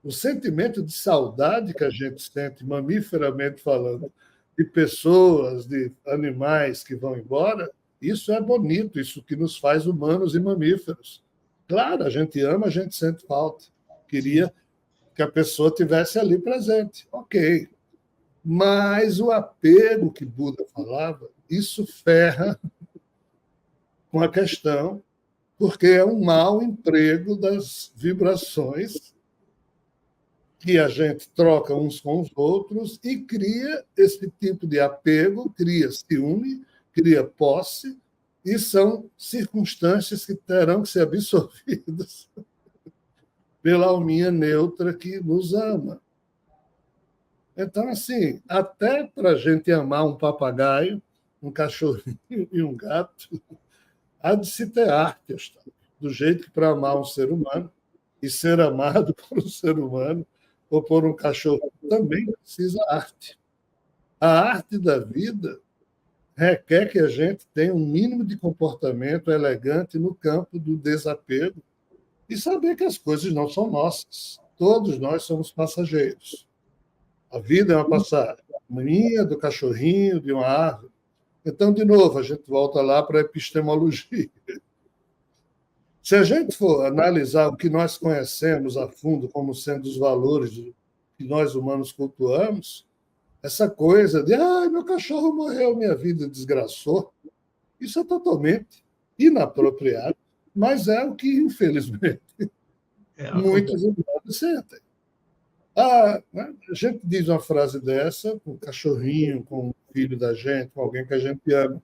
o sentimento de saudade que a gente sente, mamíferamente falando, de pessoas, de animais que vão embora, isso é bonito, isso que nos faz humanos e mamíferos. Claro, a gente ama, a gente sente falta. Queria que a pessoa tivesse ali presente. Ok. Mas o apego que Buda falava, isso ferra com a questão, porque é um mau emprego das vibrações que a gente troca uns com os outros e cria esse tipo de apego, cria ciúme, cria posse, e são circunstâncias que terão que ser absorvidas pela alminha neutra que nos ama. Então, assim, até para a gente amar um papagaio, um cachorrinho e um gato, há de se ter arte, do jeito que para amar um ser humano e ser amado por um ser humano ou por um cachorro também precisa arte. A arte da vida requer que a gente tenha um mínimo de comportamento elegante no campo do desapego e saber que as coisas não são nossas. Todos nós somos passageiros. A vida é uma passagem, minha, do cachorrinho, de uma árvore. Então, de novo, a gente volta lá para a epistemologia. Se a gente for analisar o que nós conhecemos a fundo como sendo os valores que nós humanos cultuamos, essa coisa de meu cachorro morreu, minha vida desgraçou, isso é totalmente inapropriado, mas é o que, infelizmente, muitos humanos sentem. A gente diz uma frase dessa com um cachorrinho, com um filho da gente, com alguém que a gente ama,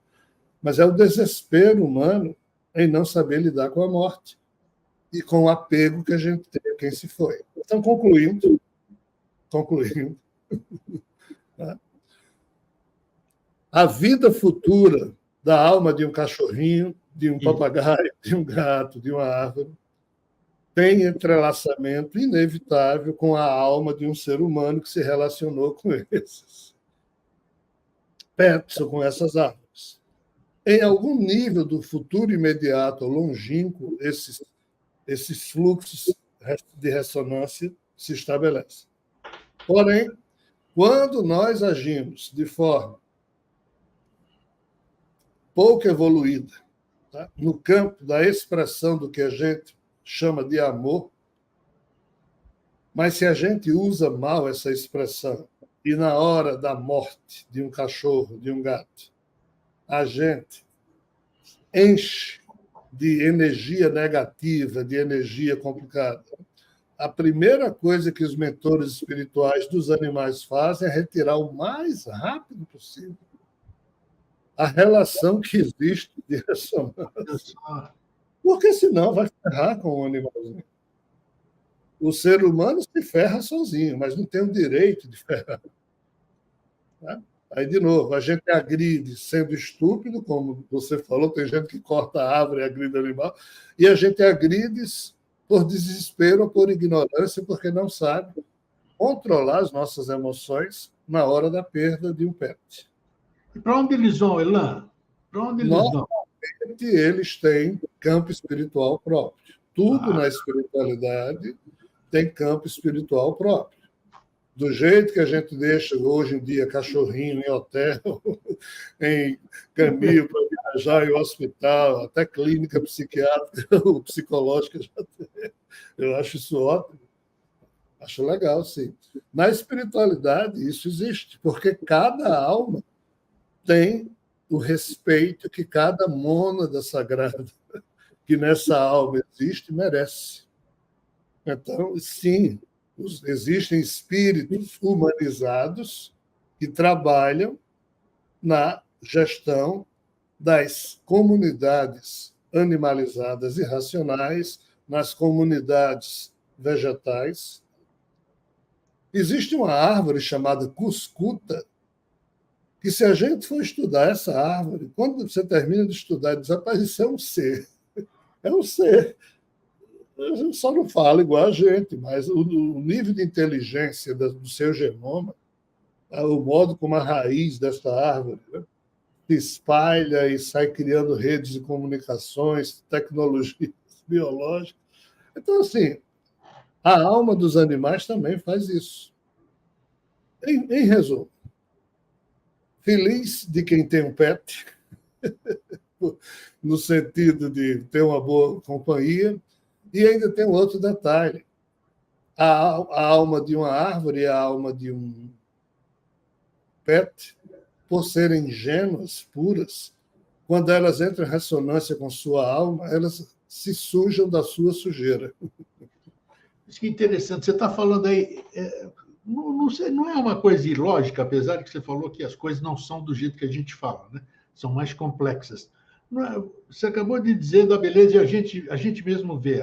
mas é o desespero humano em não saber lidar com a morte e com o apego que a gente tem a quem se foi. Então, concluindo, a vida futura da alma de um cachorrinho, de um papagaio, de um gato, de uma árvore, tem entrelaçamento inevitável com a alma de um ser humano que se relacionou com esses pets, com essas árvores. Em algum nível do futuro imediato ou longínquo, esses fluxos de ressonância se estabelecem. Porém, quando nós agimos de forma pouco evoluída, tá? No campo da expressão do que a gente chama de amor, mas se a gente usa mal essa expressão e na hora da morte de um cachorro, de um gato, a gente enche de energia negativa, de energia complicada, a primeira coisa que os mentores espirituais dos animais fazem é retirar o mais rápido possível a relação que existe de ressonância. Porque senão vai ferrar com o animalzinho. O ser humano se ferra sozinho, mas não tem o direito de ferrar. Tá? Aí, de novo, a gente agride sendo estúpido, como você falou, tem gente que corta a árvore e agride o animal, e a gente agride por desespero ou por ignorância, porque não sabe controlar as nossas emoções na hora da perda de um pet. E para onde eles vão, Elan? Para onde eles vão? Eles têm campo espiritual próprio. Tudo na espiritualidade tem campo espiritual próprio. Do jeito que a gente deixa hoje em dia cachorrinho em hotel, em canil para viajar, em hospital, até clínica psiquiátrica ou psicológica. Eu acho isso ótimo. Acho legal, sim. Na espiritualidade, isso existe, porque cada alma tem o respeito que cada mônada sagrada que nessa alma existe merece. Então, sim, existem espíritos humanizados que trabalham na gestão das comunidades animalizadas e racionais, nas comunidades vegetais. Existe uma árvore chamada cuscuta, que se a gente for estudar essa árvore, quando você termina de estudar, diz, rapaz, isso é um ser. É um ser. A gente só não fala igual a gente, mas o nível de inteligência do seu genoma, o modo como a raiz desta árvore, né, se espalha e sai criando redes de comunicações, tecnologias biológicas. Então, assim, a alma dos animais também faz isso. Em resumo, feliz de quem tem um pet, no sentido de ter uma boa companhia, e ainda tem um outro detalhe. A alma de uma árvore e a alma de um pet, por serem ingênuas, puras, quando elas entram em ressonância com sua alma, elas se sujam da sua sujeira. Isso que é interessante. Você está falando aí... não é uma coisa ilógica, apesar de que você falou que as coisas não são do jeito que a gente fala, né? São mais complexas. Você acabou de dizer da beleza, e a gente mesmo vê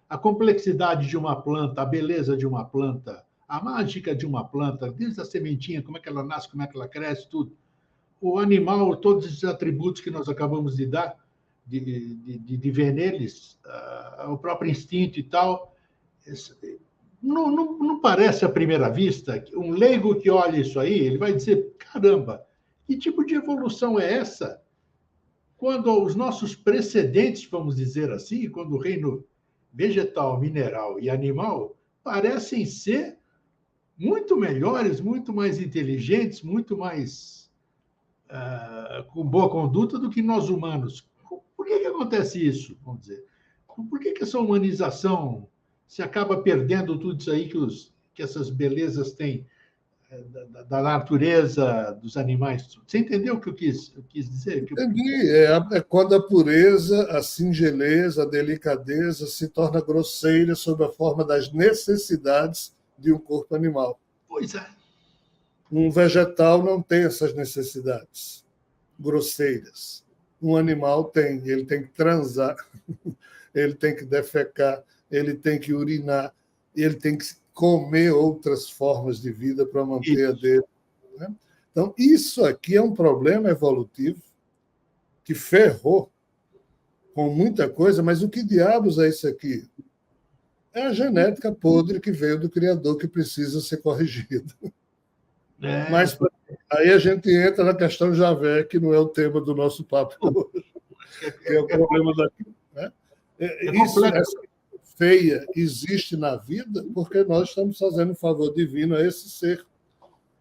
a complexidade de uma planta, a beleza de uma planta, a mágica de uma planta, desde a sementinha, como é que ela nasce, como é que ela cresce, tudo. O animal, todos esses atributos que nós acabamos de dar, de ver neles, o próprio instinto e tal, não parece à primeira vista, um leigo que olha isso aí, ele vai dizer, caramba, que tipo de evolução é essa? Quando os nossos precedentes, vamos dizer assim, quando o reino vegetal, mineral e animal parecem ser muito melhores, muito mais inteligentes, muito mais com boa conduta do que nós humanos. Por que acontece isso? Vamos dizer, por que essa humanização se acaba perdendo tudo isso aí que essas belezas têm da natureza, dos animais? Você entendeu o que eu quis dizer? Entendi. É quando a pureza, a singeleza, a delicadeza se torna grosseira sob a forma das necessidades de um corpo animal. Pois é. Um vegetal não tem essas necessidades grosseiras. Um animal tem, ele tem que transar, ele tem que defecar, ele tem que urinar, ele tem que comer outras formas de vida para manter a dele. Né? Então, isso aqui é um problema evolutivo que ferrou com muita coisa, mas o que diabos é isso aqui? É a genética podre que veio do Criador, que precisa ser corrigida. Mas aí a gente entra na questão Javé, que não é o tema do nosso papo hoje, que é o problema daqui. Né? Essa feia existe na vida porque nós estamos fazendo um favor divino a esse ser.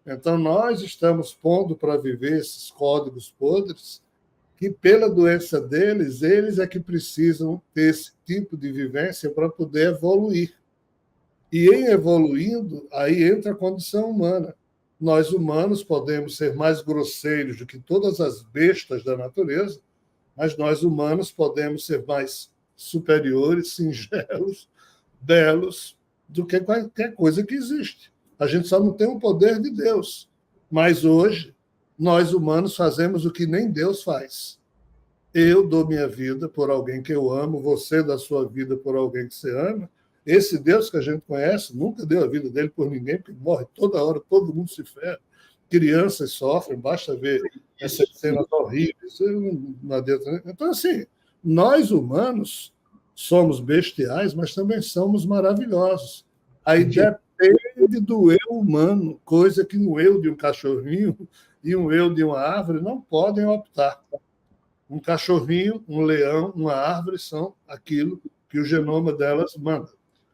Então, nós estamos pondo para viver esses códigos podres que, pela doença deles, eles é que precisam ter esse tipo de vivência para poder evoluir. E, em evoluindo, aí entra a condição humana. Nós, humanos, podemos ser mais grosseiros do que todas as bestas da natureza, mas nós, humanos, podemos ser mais superiores, singelos, belos, do que qualquer coisa que existe. A gente só não tem o poder de Deus. Mas hoje, nós humanos fazemos o que nem Deus faz. Eu dou minha vida por alguém que eu amo, você dá sua vida por alguém que você ama. Esse Deus que a gente conhece nunca deu a vida dele por ninguém, porque morre toda hora, todo mundo se ferra. Crianças sofrem, basta ver essas cenas horríveis. Não adianta. Então, assim, nós humanos somos bestiais, mas também somos maravilhosos. Aí depende do eu humano, coisa que um eu de um cachorrinho e um eu de uma árvore não podem optar. Um cachorrinho, um leão, uma árvore são aquilo que o genoma delas manda.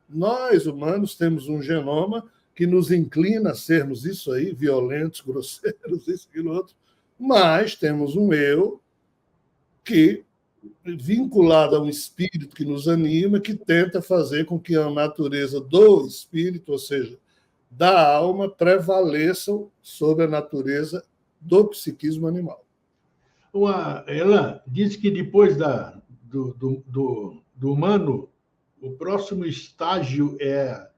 Nós, humanos, temos um genoma que nos inclina a sermos isso aí, violentos, grosseiros, isso, aquilo, outro, mas temos um eu que, vinculado a um espírito que nos anima, que tenta fazer com que a natureza do espírito, ou seja, da alma, prevaleçam sobre a natureza do psiquismo animal. Ela diz que depois do humano, o próximo estágio é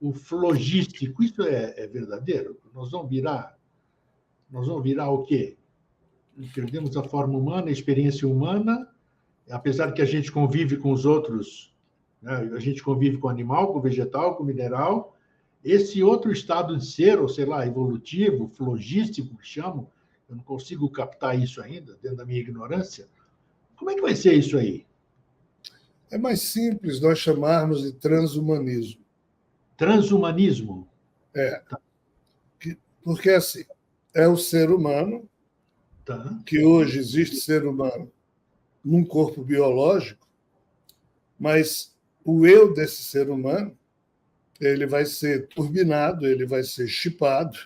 o flogístico. Isso é verdadeiro? Nós vamos virar o quê? Perdemos a forma humana, a experiência humana, apesar que a gente convive com os outros, né? A gente convive com o animal, com o vegetal, com o mineral. Esse outro estado de ser, ou sei lá, evolutivo, flogístico, que chamam, eu não consigo captar isso ainda, dentro da minha ignorância. Como é que vai ser isso aí? É mais simples nós chamarmos de transhumanismo. Transhumanismo? É. Porque, assim, é o ser humano, Tá. que hoje existe ser humano num corpo biológico, mas o eu desse ser humano, ele vai ser turbinado, ele vai ser chipado,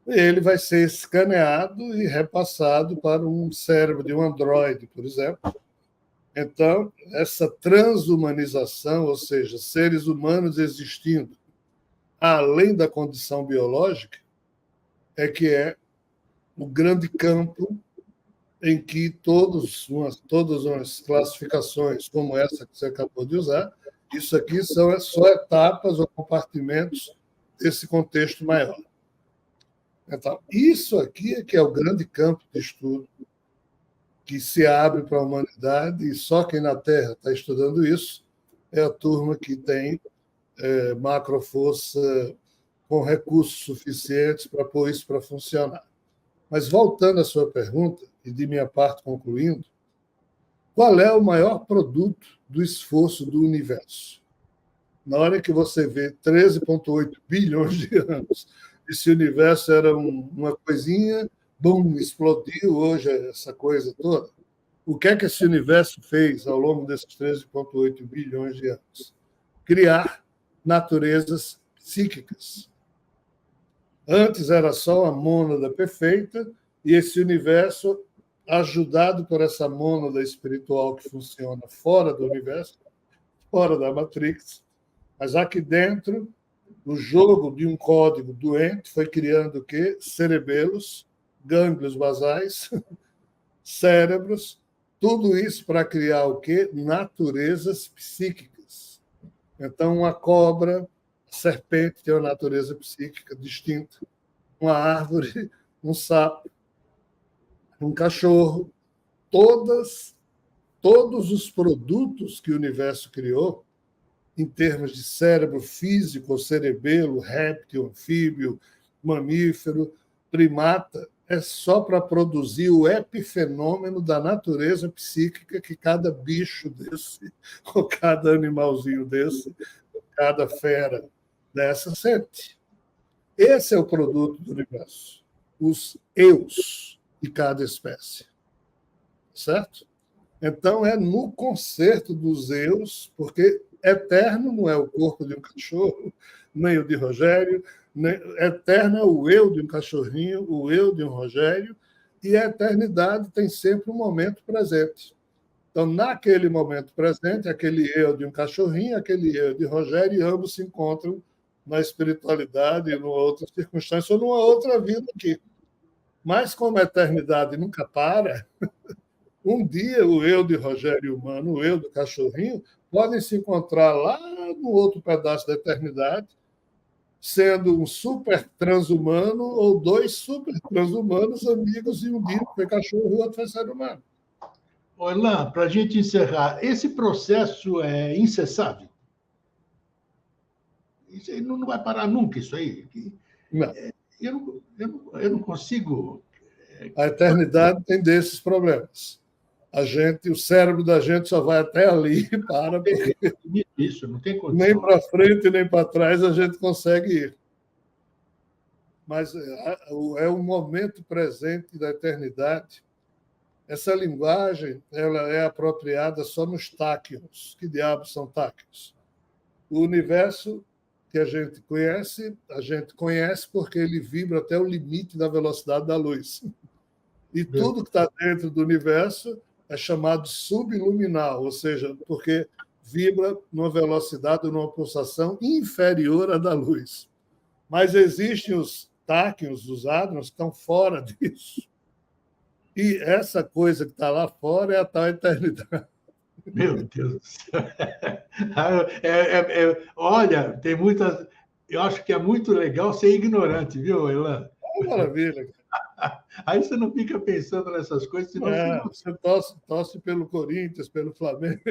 ele vai ser escaneado e repassado para um cérebro de um androide, por exemplo. Então, essa transhumanização, ou seja, seres humanos existindo além da condição biológica, é que é o grande campo em que todas as classificações como essa que você acabou de usar, isso aqui são só etapas ou compartimentos desse contexto maior. Então, isso aqui é que é o grande campo de estudo que se abre para a humanidade, e só quem na Terra está estudando isso é a turma que tem macroforça com recursos suficientes para pôr isso para funcionar. Mas, voltando à sua pergunta, e de minha parte concluindo, qual é o maior produto do esforço do universo? Na hora que você vê 13,8 bilhões de anos, esse universo era uma coisinha, bum, explodiu hoje essa coisa toda. O que é que esse universo fez ao longo desses 13,8 bilhões de anos? Criar naturezas psíquicas. Antes era só a mônada perfeita, e esse universo, ajudado por essa mônada espiritual que funciona fora do universo, fora da Matrix, mas aqui dentro, o jogo de um código doente foi criando o quê? Cerebelos, gânglios basais, cérebros, tudo isso para criar o quê? Naturezas psíquicas. Então, uma cobra, a serpente tem uma natureza psíquica distinta, uma árvore, um sapo, um cachorro, todos os produtos que o universo criou, em termos de cérebro físico, cerebelo, réptil, anfíbio, mamífero, primata, é só para produzir o epifenômeno da natureza psíquica que cada bicho desse, ou cada animalzinho desse, ou cada fera dessa sente. Esse é o produto do universo. Os eus de cada espécie. Certo? Então, é no concerto dos eus, porque eterno não é o corpo de um cachorro, nem o de Rogério, eterno é o eu de um cachorrinho, o eu de um Rogério, e a eternidade tem sempre um momento presente. Então, naquele momento presente, aquele eu de um cachorrinho, aquele eu de Rogério, e ambos se encontram na espiritualidade, numa outra circunstância, ou numa outra vida aqui. Mas, como a eternidade nunca para, um dia o eu de Rogério humano, o eu do cachorrinho, podem se encontrar lá no outro pedaço da eternidade, sendo um super transhumano ou dois super transhumanos amigos, e um dia foi cachorro e o outro foi ser humano. Orlan, para a gente encerrar, esse processo é incessável? Isso aí não vai parar nunca, isso aí? Não. Eu não consigo... A eternidade tem desses problemas. O cérebro da gente só vai até ali e para, porque isso, não tem condição. Nem para frente nem para trás a gente consegue ir. Mas é o momento presente da eternidade. Essa linguagem ela é apropriada só nos táquions. Que diabos são táquions? O universo que a gente conhece porque ele vibra até o limite da velocidade da luz. E tudo que está dentro do universo é chamado subluminal, ou seja, porque vibra numa velocidade, numa pulsação inferior à da luz. Mas existem os táquions, os hadrons, que estão fora disso. E essa coisa que está lá fora é a tal eternidade. Meu Deus do céu. Olha, tem muitas. Eu acho que é muito legal ser ignorante, viu, Elan? Maravilha. Aí você não fica pensando nessas coisas, senão você torce pelo Corinthians, pelo Flamengo,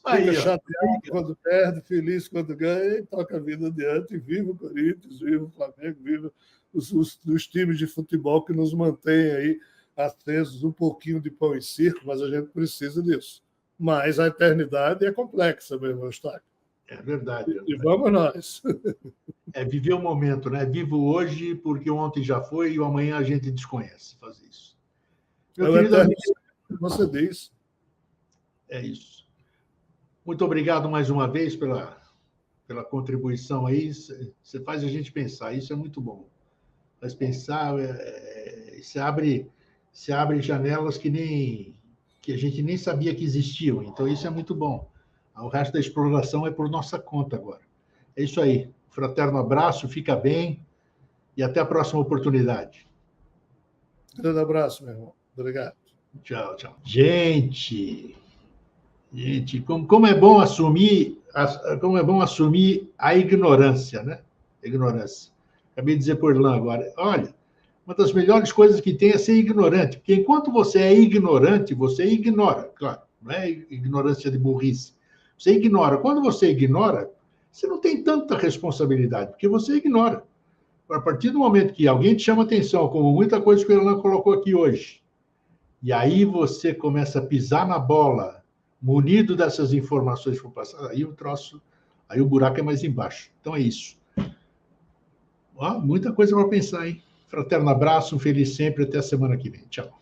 aí, fica chateado quando perde, feliz quando ganha, e toca a vida adiante, e viva o Corinthians, viva o Flamengo, viva os times de futebol que nos mantêm aí acesos, um pouquinho de pão e circo, mas a gente precisa disso. Mas a eternidade é complexa, meu irmão Eustáquio. É verdade. E vamos nós. É viver o momento, né? Vivo hoje porque ontem já foi e o amanhã a gente desconhece fazer isso. Meu querido amigo, você diz. É isso. Muito obrigado mais uma vez pela contribuição aí. Você faz a gente pensar, isso é muito bom. Faz pensar, se abre janelas que a gente nem sabia que existiam. Então, isso é muito bom. O resto da exploração é por nossa conta agora. É isso aí. Fraterno abraço, fica bem e até a próxima oportunidade. Grande abraço, meu irmão. Obrigado. Tchau, tchau. Gente, como é bom assumir a ignorância, né? A ignorância. Acabei de dizer por lá agora. Olha, uma das melhores coisas que tem é ser ignorante, porque enquanto você é ignorante, você ignora, claro, não é ignorância de burrice. Você ignora. Quando você ignora, você não tem tanta responsabilidade, porque você ignora. A partir do momento que alguém te chama atenção, como muita coisa que o Elan colocou aqui hoje, e aí você começa a pisar na bola, munido dessas informações que vão passar, aí o buraco é mais embaixo. Então é isso. Ó, muita coisa para pensar, hein? Fraterno abraço, um feliz sempre, até a semana que vem. Tchau.